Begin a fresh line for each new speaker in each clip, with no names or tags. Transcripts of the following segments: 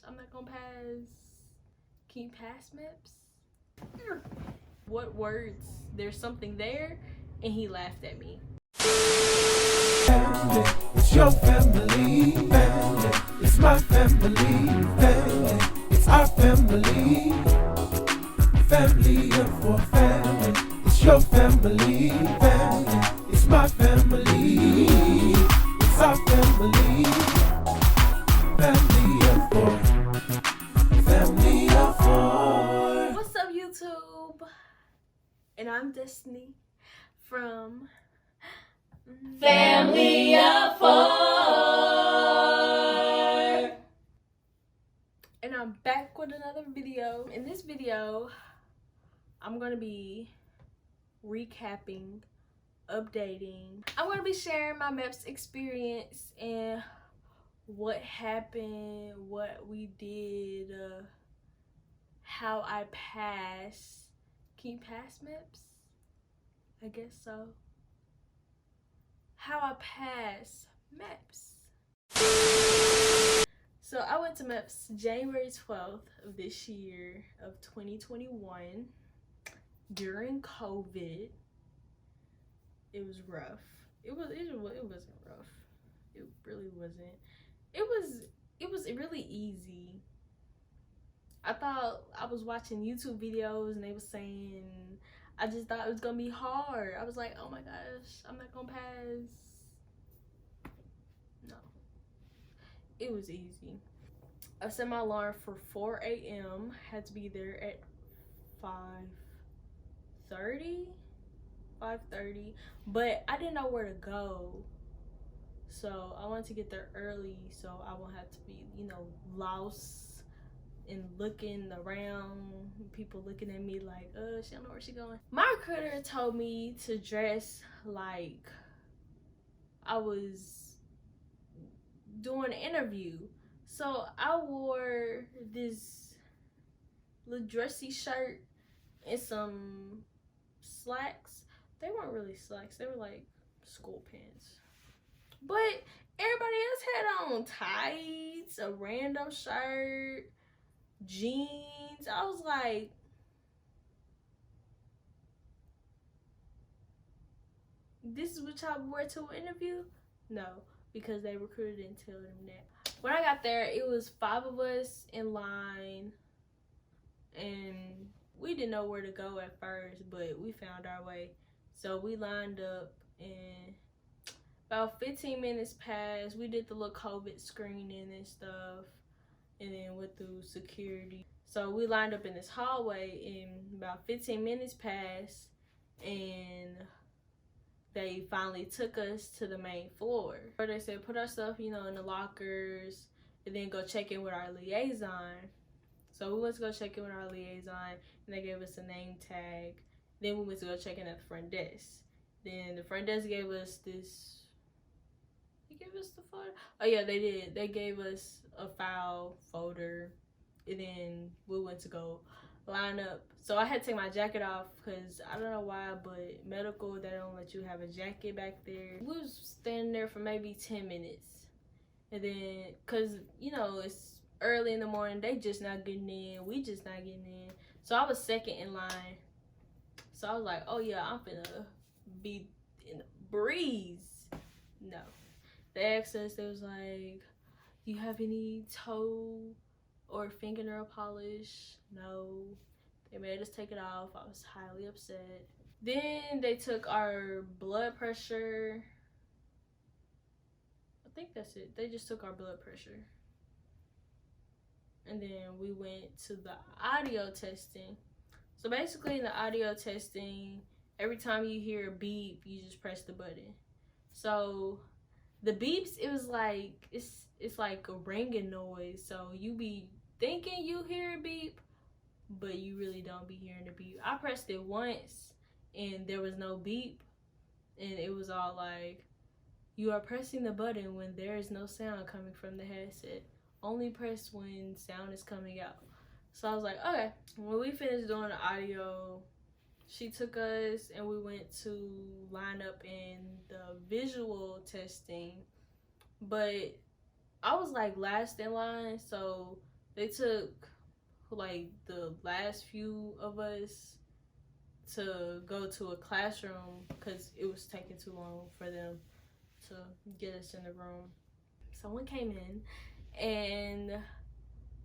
I'm not gonna pass. Can you pass Meps? What words? There's something there, and he laughed at me.
Family, it's your family. Family, it's my family. Family, it's our family. Family and for family, it's your family. Family, it's my family. It's our family. Family and for family and for.
What's up, YouTube? And I'm Destiny from
Family of Four.
And I'm back with another video. In this video, I'm gonna be recapping, updating. I'm gonna be sharing my Meps experience and what happened, what we did, how I passed. Can you pass Meps? I guess so. How I passed Meps. So I went to Meps January 12th of this year of 2021 during COVID. It was rough. It wasn't rough. It really wasn't. It was really easy. I thought I was watching YouTube videos and they were saying, I just thought it was gonna be hard. I was like, oh my gosh, I'm not gonna pass. No, it was easy. I set my alarm for 4 a.m. Had to be there at 5:30, but I didn't know where to go. So I wanted to get there early so I won't have to be, lost and looking around, people looking at me like, she don't know where she going. My recruiter told me to dress like I was doing an interview. So I wore this little dressy shirt and some slacks. They weren't really slacks, they were like school pants. But everybody else had on tights, a random shirt, jeans. I was like, this is what y'all wear to an interview? No, because they recruited didn't tell them that. When I got there, it was 5 of us in line, and we didn't know where to go at first, but we found our way. So we lined up, and about 15 minutes passed. We did the little COVID screening and stuff, and then went through security. So we lined up in this hallway, and about 15 minutes passed, and they finally took us to the main floor. Where they said, put our stuff, in the lockers, and then go check in with our liaison. So we went to go check in with our liaison, and they gave us a name tag. Then we went to go check in at the front desk. Then the front desk gave us this, the folder? Oh yeah, they did. They gave us a file folder, and then we went to go line up. So I had to take my jacket off because I don't know why, but medical, they don't let you have a jacket back there. We was standing there for maybe 10 minutes, and then because it's early in the morning, they just not getting in, we just not getting in. So I was second in line. So I was like, oh yeah, I'm finna be in the breeze. No. They asked us, they was like, do you have any toe or fingernail polish? No. They made us take it off. I was highly upset. Then they took our blood pressure. I think that's it. They just took our blood pressure. And then we went to the audio testing. So basically in the audio testing, every time you hear a beep, you just press the button. So the beeps, it was like, it's like a ringing noise. So you be thinking you hear a beep, but you really don't be hearing a beep. I pressed it once and there was no beep, and it was all like, you are pressing the button when there is no sound coming from the headset. Only press when sound is coming out. So I was like, okay. When we finished doing the audio, she took us and we went to line up in the visual testing, but I was like last in line, so They took like the last few of us to go to a classroom because it was taking too long for them to get us in the room. Someone came in and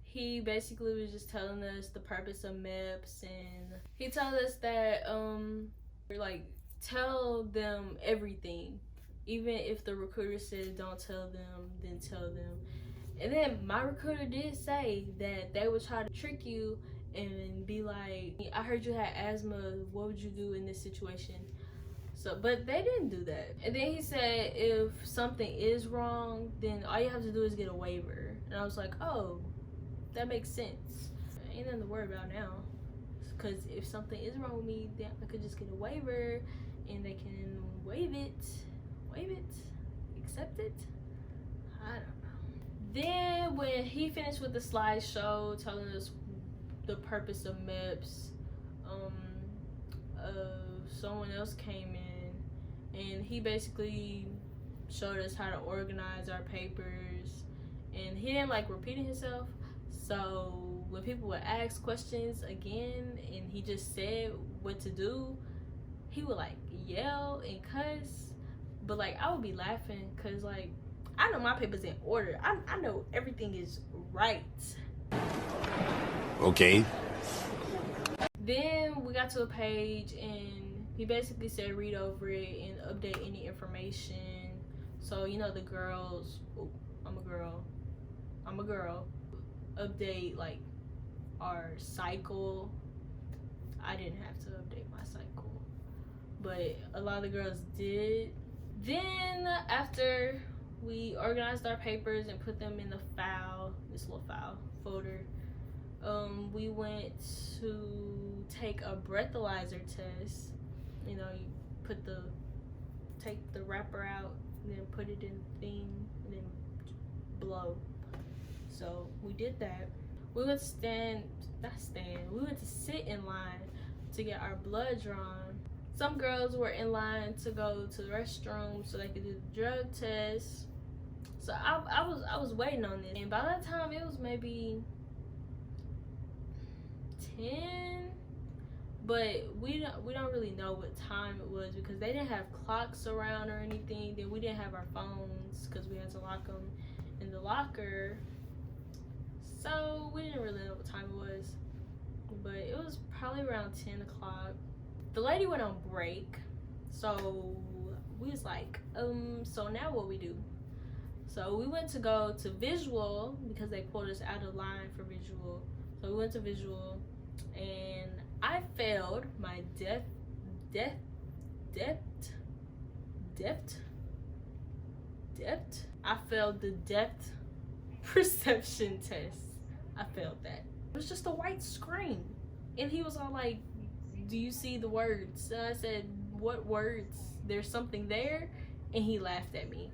he basically was just telling us the purpose of Meps, and he told us that like tell them everything, even if the recruiter said don't tell them, then tell them. And then my recruiter did say that they would try to trick you and be like, I heard you had asthma, what would you do in this situation? So, but they didn't do that. And then he said if something is wrong, then all you have to do is get a waiver. And I was like, oh, that makes sense. Ain't nothing to worry about now. Because if something is wrong with me, then I could just get a waiver and they can waive it, accept it. I don't know. Then when he finished with the slideshow telling us the purpose of Meps, someone else came in and he basically showed us how to organize our papers, and he didn't like repeating himself. So when people would ask questions again and he just said what to do, he would like yell and cuss, but like I would be laughing because like I know my paper's in order. I know everything is right.
Okay.
Then we got to a page and he basically said read over it and update any information. So you know the girls, I'm a girl, update like our cycle. I didn't have to update my cycle, but a lot of the girls did. Then after we organized our papers and put them in the file, this little file folder, we went to take a breathalyzer test. You know, you take the wrapper out and then put it in the thing and then blow. So we did that. We went to we went to sit in line to get our blood drawn. Some girls were in line to go to the restroom so they could do the drug test. So I was waiting on this, and by that time it was maybe 10, but we don't really know what time it was because they didn't have clocks around or anything. Then we didn't have our phones because we had to lock them in the locker, so we didn't really know what time it was, but it was probably around 10 o'clock. The lady went on break, so we was like, so now what we do? So we went to go to visual because they pulled us out of line for visual. So we went to visual and I failed my depth. I failed the depth perception test. I failed that. It was just a white screen. And he was all like, do you see the words? And I said, what words? There's something there? And he laughed at me.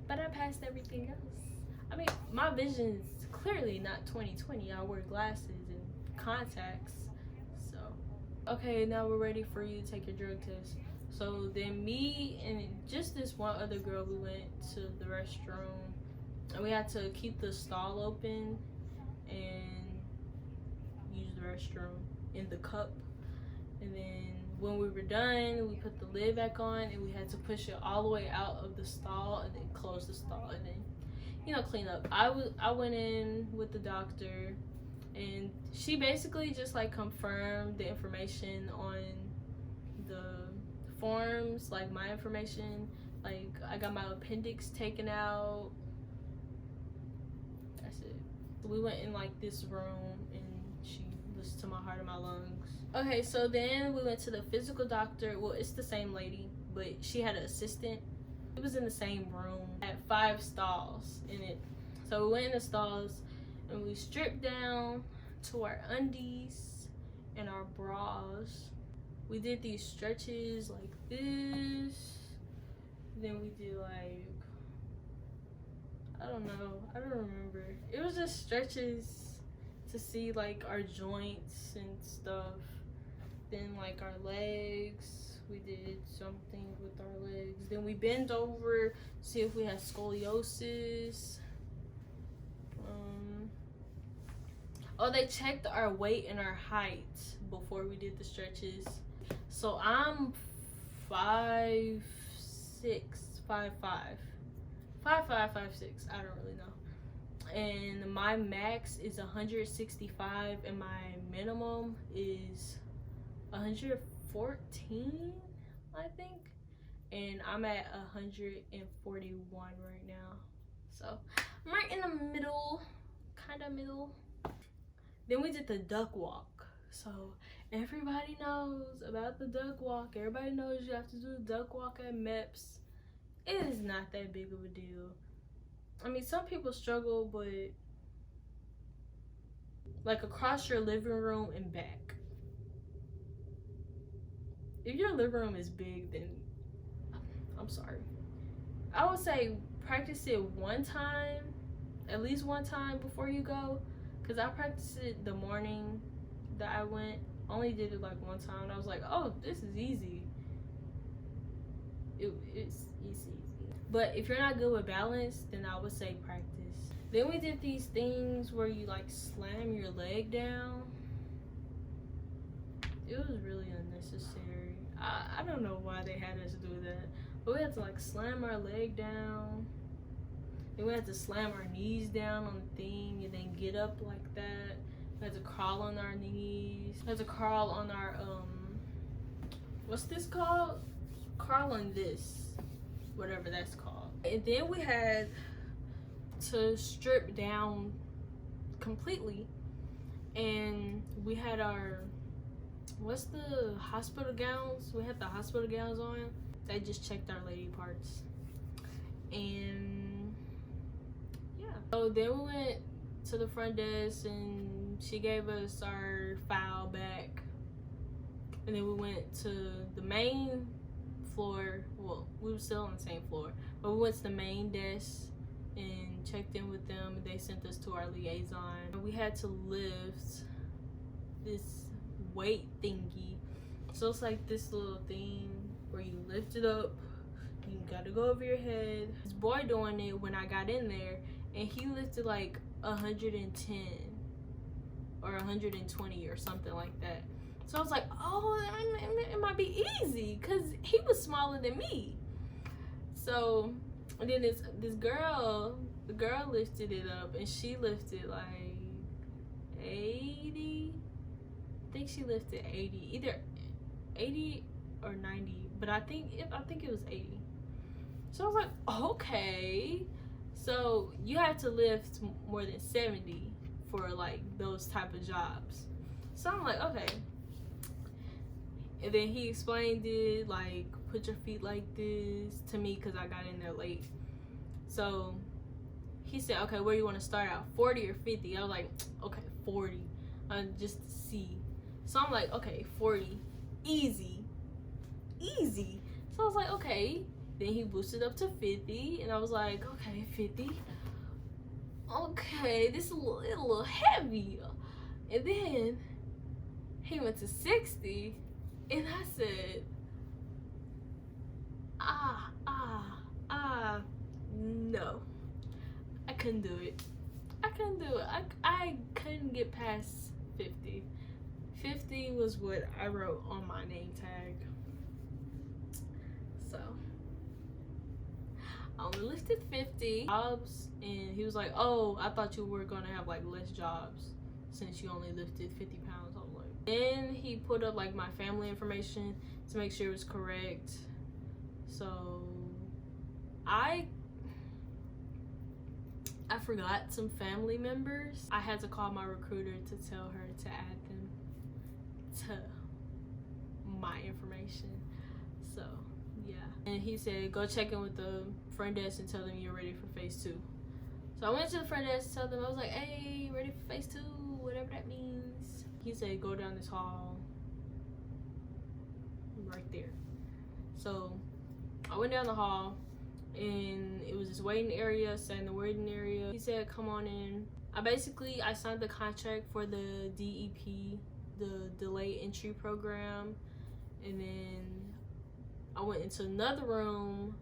But I passed everything else. I mean, my vision is clearly not 20/20. I wear glasses and contacts. So, okay, now we're ready for you to take your drug test. So then me and just this one other girl, we went to the restroom. And we had to keep the stall open and use the restroom in the cup. And then when we were done, we put the lid back on and we had to push it all the way out of the stall and then close the stall and then, you know, clean up. I went in with the doctor and she basically just like confirmed the information on the forms, like my information. Like I got my appendix taken out. That's it. We went in like this room and she listened to my heart and my lungs. Okay, so then we went to the physical doctor. Well, it's the same lady, but she had an assistant. It was in the same room. Had 5 stalls in it. So we went in the stalls and we stripped down to our undies and our bras. We did these stretches like this. Then we did like, I don't know, I don't remember. It was just stretches to see like our joints and stuff. Then like our legs, we did something with our legs. Then we bent over, see if we had scoliosis. Oh, they checked our weight and our height before we did the stretches. So I'm 5'6", 5'5", 5'5", 5'6". I don't really know. And my max is 165, and my minimum is 114, I think. And I'm at 141 right now. So I'm right in the middle, kind of middle. Then we did the duck walk. So everybody knows about the duck walk. Everybody knows you have to do the duck walk at Meps. It is not that big of a deal. I mean, some people struggle, but like across your living room and back. If your living room is big, then I'm sorry. I would say practice it one time, at least one time before you go. Because I practiced it the morning that I went. Only did it like one time. And I was like, oh, this is easy. It's easy. But if you're not good with balance, then I would say practice. Then we did these things where you like slam your leg down. It was really unnecessary. I don't know why they had us do that. But we had to like slam our leg down. And we had to slam our knees down on the thing and then get up like that. We had to crawl on our knees. We had to crawl on our, what's this called? Crawl on this. Whatever that's called. And then we had to strip down completely. And we had our, what's the hospital gowns? We had the hospital gowns on. They just checked our lady parts. And yeah. So then we went to the front desk and she gave us our file back. And then we went to the main floor. Well, we were still on the same floor, but we went to the main desk and checked in with them, and they sent us to our liaison. And we had to lift this weight thingy. So it's like this little thing where you lift it up, you gotta go over your head. This boy doing it when I got in there, and he lifted like 110 or 120 or something like that. So I was like, oh, it might be easy, because he was smaller than me. So, and then this girl, the girl lifted it up, and she lifted like 80. I think she lifted 80, either 80 or 90, but I think it was 80. So I was like, okay. So you have to lift more than 70 for like those type of jobs. So I'm like, okay. And then he explained it, like, put your feet like this to me, because I got in there late. So he said, okay, where you want to start out, 40 or 50? I was like, okay, 40, just to see. So I'm like, okay, 40, easy. So I was like, okay. Then he boosted up to 50, and I was like, okay, 50. Okay, this is a little heavy. And then he went to 60. And I said, no. I couldn't do it. I couldn't get past 50. 50 was what I wrote on my name tag. So, I only lifted 50 jobs, and he was like, oh, I thought you were gonna have like less jobs since you only lifted 50 pounds. I was like, then he put up like my family information to make sure it was correct. So I forgot some family members. I had to call my recruiter to tell her to add them to my information. So yeah. And he said, go check in with the front desk and tell them you're ready for phase 2. So I went to the front desk to tell them, I was like, hey, ready for phase 2, whatever that means. He said, go down this hall right there. So I went down the hall, and it was this waiting area, sat in the waiting area. He said, come on in. I signed the contract for the DEP, the Delayed Entry Program, and then I went into another room,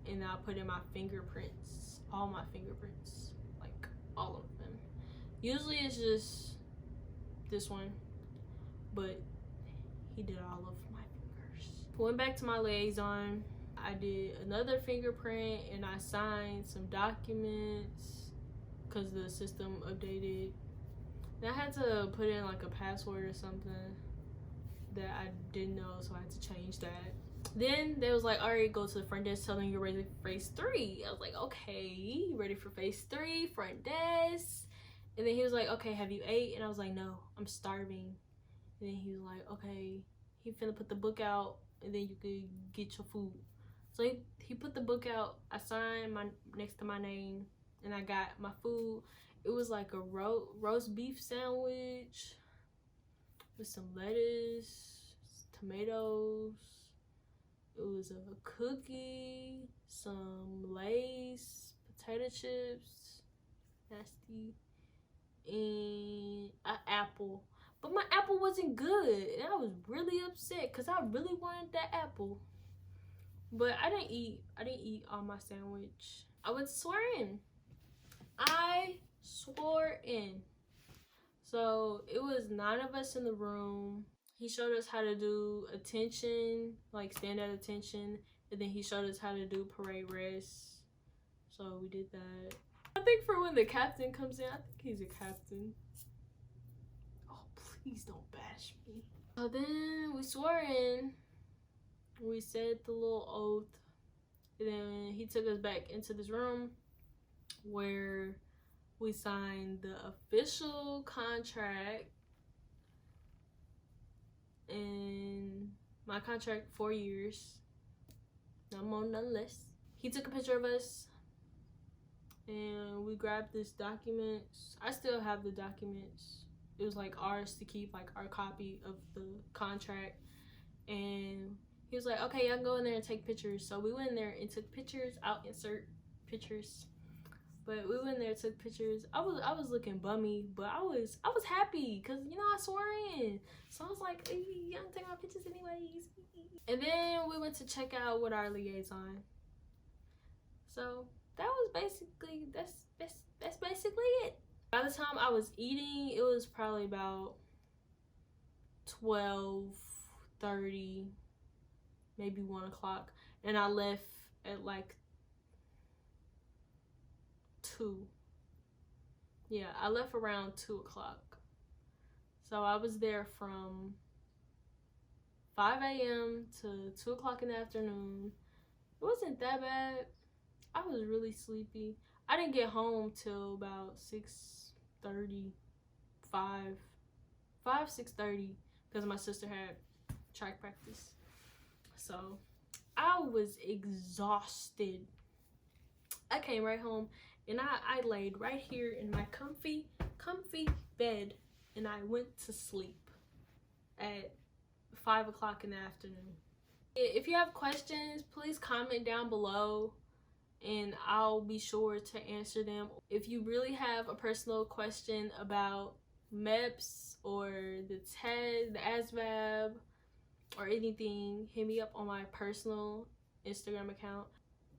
and I put in my fingerprints, all my fingerprints, like all of them. Usually it's just this one, but he did all of my fingers. Went back to my liaison. I did another fingerprint and I signed some documents because the system updated. And I had to put in like a password or something that I didn't know, so I had to change that. Then they was like, all right, go to the front desk, telling you're ready for phase 3. I was like, okay, ready for phase 3, front desk. And then he was like, okay, have you ate? And I was like, no, I'm starving. And then he was like, okay, he finna put the book out and then you could get your food. So he put the book out. I signed my next to my name and I got my food. It was like a roast beef sandwich with some lettuce, tomatoes. It was a cookie, some Lay's, potato chips, nasty, and an apple. But my apple wasn't good, and I was really upset because I really wanted that apple. But I didn't eat all my sandwich. I went to swear in. I swore in. So it was 9 of us in the room. He showed us how to do attention, like stand at attention, and then he showed us how to do parade rest. So we did that. I think for when the captain comes in, I think he's a captain. Oh, please don't bash me. So then we swore in. We said the little oath, and then he took us back into this room where we signed the official contract. And my contract 4 years, no more, none less. He took a picture of us and we grabbed this documents. I still have the documents. It was like ours to keep, like our copy of the contract. And he was like, okay, y'all can go in there and take pictures. So we went in there and took pictures. I'll insert pictures. But we went in there and took pictures. I was looking bummy, but I was happy because, you know, I swore in. So I was like, hey, y'all can take my pictures anyways. And then we went to check out with our liaison. So that was basically, that's basically it. By the time I was eating, it was probably about 12:30, maybe 1 o'clock. And I left at like 2. Yeah, I left around 2 o'clock. So I was there from 5 a.m. to 2 o'clock in the afternoon. It wasn't that bad. I was really sleepy. I didn't get home till about 6:30, 6:30, because my sister had track practice. So I was exhausted. I came right home and I laid right here in my comfy bed and I went to sleep at 5 o'clock in the afternoon. If you have questions, please comment down below and I'll be sure to answer them. If you really have a personal question about Meps or the TED, the ASVAB, or anything, hit me up on my personal Instagram account.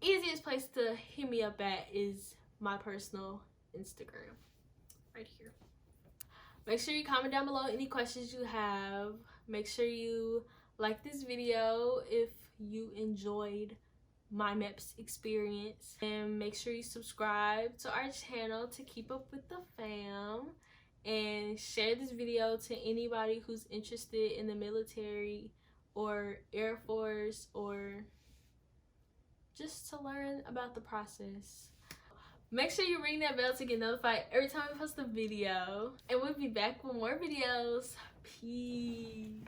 Easiest place to hit me up at is my personal Instagram, right here. Make sure you comment down below any questions you have. Make sure you like this video if you enjoyed my Meps experience, and make sure you subscribe to our channel to keep up with the fam, and share this video to anybody who's interested in the military or Air Force or just to learn about the process. Make sure you ring that bell to get notified every time I post a video, and we'll be back with more videos. Peace.